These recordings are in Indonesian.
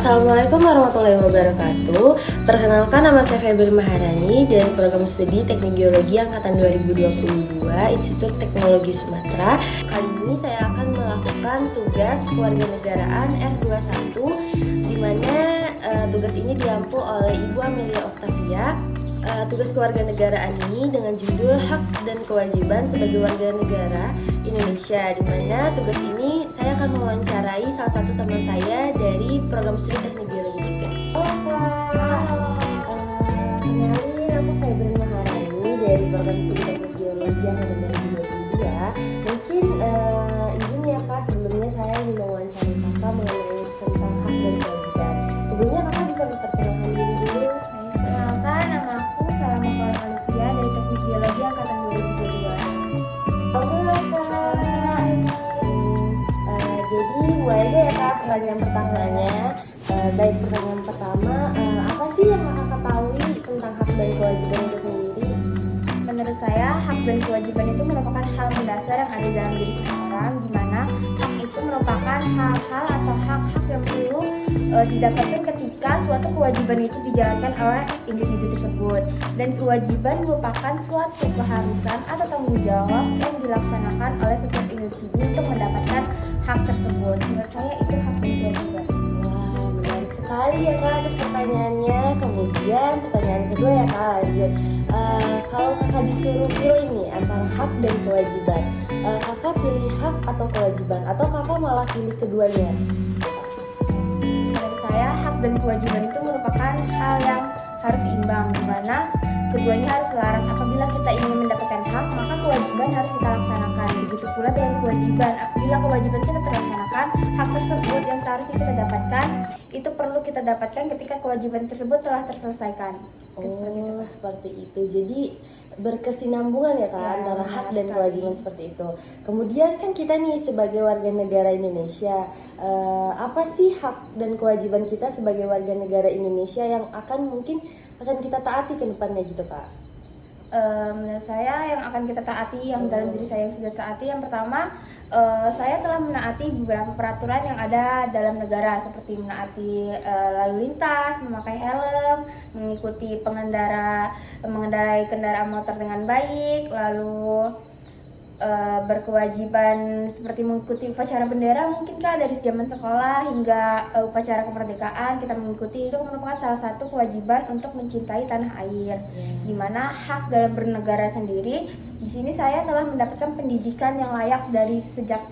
Assalamualaikum warahmatullahi wabarakatuh. Perkenalkan, nama saya Febri Maharani dari program studi Teknik Geologi Angkatan 2022 Institut Teknologi Sumatera. Kali ini saya akan melakukan tugas kewarganegaraan R21, di mana tugas ini diampu oleh Ibu Amelia Octavia. Tugas kewarganegaraan ini dengan judul Hak dan Kewajiban sebagai Warga Negara Indonesia, di mana tugas ini saya akan mewawancarai salah satu teman saya dari program studi Teknik Geologi juga. Halo Kak, kenalin, aku Febri Maharani dari program studi Teknik Geologi Angkatan 2022. Mungkin izin ya Kak, sebelumnya saya ingin mewawancarai Kakak mengenai tentang hak dan kewajiban. Sebelumnya Kakak bisa memperkenalkan diri dulu. Perkenalkan, nama aku Salama Kawan Olivia dari Teknik Geologi Angkatan 2022. Halo Kak. Jadi mulai aja ya Kak pertanyaan pertamanya. Baik, pertanyaan pertama, apa sih yang Kakak ketahui tentang hak dan kewajiban itu sendiri? Menurut saya, hak dan kewajiban itu merupakan hal mendasar yang ada dalam diri seseorang, di mana hak itu merupakan hal-hal atau hak-hak yang perlu didapatkan ketika suatu kewajiban itu dijalankan oleh individu tersebut, dan kewajiban merupakan suatu keharusan atau tanggung jawab yang dilaksanakan oleh setiap individu untuk mendapatkan hak tersebut. Menurut saya itu hak dan kewajiban. Wah, menarik sekali ya Kak atas pertanyaannya. Kemudian pertanyaan kedua ya Kak, lanjut. Kalau Kakak disuruh pilih nih antara hak dan kewajiban, Kakak pilih hak atau kewajiban, atau Kakak malah pilih keduanya? Menurut saya, hak dan kewajiban itu merupakan hal yang harus seimbang, di mana keduanya harus selaras. Apabila kita ingin mendapatkan hak, maka kewajiban harus kita laksanakan. Begitu pula dengan kewajiban. Apabila kewajiban kita terlaksanakan, hak tersebut yang seharusnya kita dapatkan itu perlu kita dapatkan ketika kewajiban tersebut telah terselesaikan. Seperti itu. Jadi berkesinambungan ya Kak Ya, antara hak dan sekali. kewajiban seperti itu. Kemudian kan kita nih sebagai warga negara Indonesia, apa sih hak dan kewajiban kita sebagai warga negara Indonesia yang mungkin akan kita taati ke depannya gitu Kak? Menurut saya yang akan kita taati, yang dalam diri saya yang sudah taati, yang pertama, saya telah menaati beberapa peraturan yang ada dalam negara, seperti menaati lalu lintas, memakai helm, mengikuti mengendarai kendaraan motor dengan baik, lalu berkewajiban seperti mengikuti upacara bendera, mungkin Kak, dari zaman sekolah hingga upacara kemerdekaan kita mengikuti. Itu merupakan salah satu kewajiban untuk mencintai tanah air, dimana hak dalam bernegara sendiri. Di sini saya telah mendapatkan pendidikan yang layak dari sejak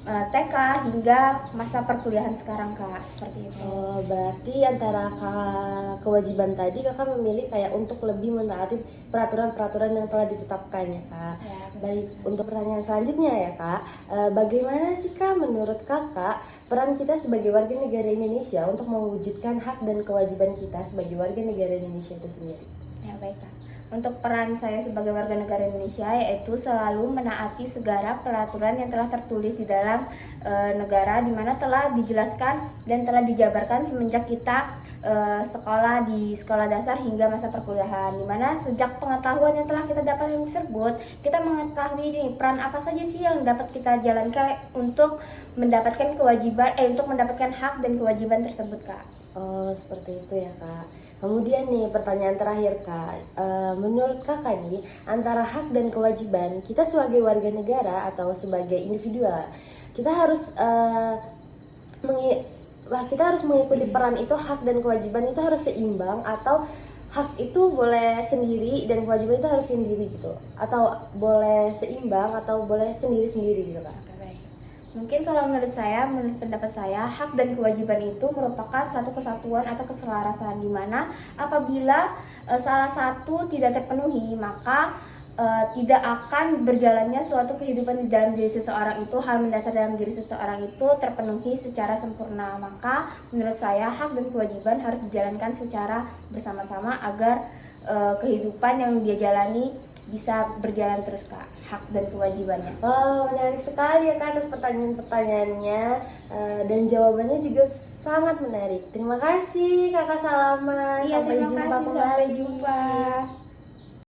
TK hingga masa perkuliahan sekarang Kak, seperti itu. Berarti antara kewajiban tadi Kakak memilih kayak untuk lebih mentaati peraturan-peraturan yang telah ditetapkan ya Kak. Ya, Baik, untuk pertanyaan selanjutnya ya Kak, bagaimana sih Kak menurut Kakak peran kita sebagai warga negara Indonesia untuk mewujudkan hak dan kewajiban kita sebagai warga negara Indonesia itu sendiri? Ya, baik Kak. Untuk peran saya sebagai warga negara Indonesia, yaitu selalu menaati segala peraturan yang telah tertulis di dalam negara, di mana telah dijelaskan dan telah dijabarkan semenjak kita sekolah di sekolah dasar hingga masa perkuliahan, di mana sejak pengetahuan yang telah kita dapat yang tersebut, kita mengetahui nih peran apa saja sih yang dapat kita jalankan untuk mendapatkan kewajiban, untuk mendapatkan hak dan kewajiban tersebut Kak. Seperti itu ya Kak. Kemudian nih pertanyaan terakhir Kak, menurut Kakak nih antara hak dan kewajiban kita sebagai warga negara atau sebagai individual, kita harus mengikuti peran itu, hak dan kewajiban itu harus seimbang, atau hak itu boleh sendiri dan kewajiban itu harus sendiri gitu, atau boleh seimbang atau boleh sendiri-sendiri gitu Kak? Mungkin kalau menurut saya, menurut pendapat saya, hak dan kewajiban itu merupakan satu kesatuan atau keselarasan, di mana apabila salah satu tidak terpenuhi, maka tidak akan berjalannya suatu kehidupan di dalam diri seseorang itu, hal mendasar dalam diri seseorang itu terpenuhi secara sempurna. Maka menurut saya hak dan kewajiban harus dijalankan secara bersama-sama agar kehidupan yang dia jalani bisa berjalan terus Kak, hak dan kewajibannya. Menarik sekali ya Kak atas pertanyaan-pertanyaannya, dan jawabannya juga sangat menarik. Terima kasih Kakak Salama. Iya, Sampai terima jumpa kasih, kembali. sampai jumpa.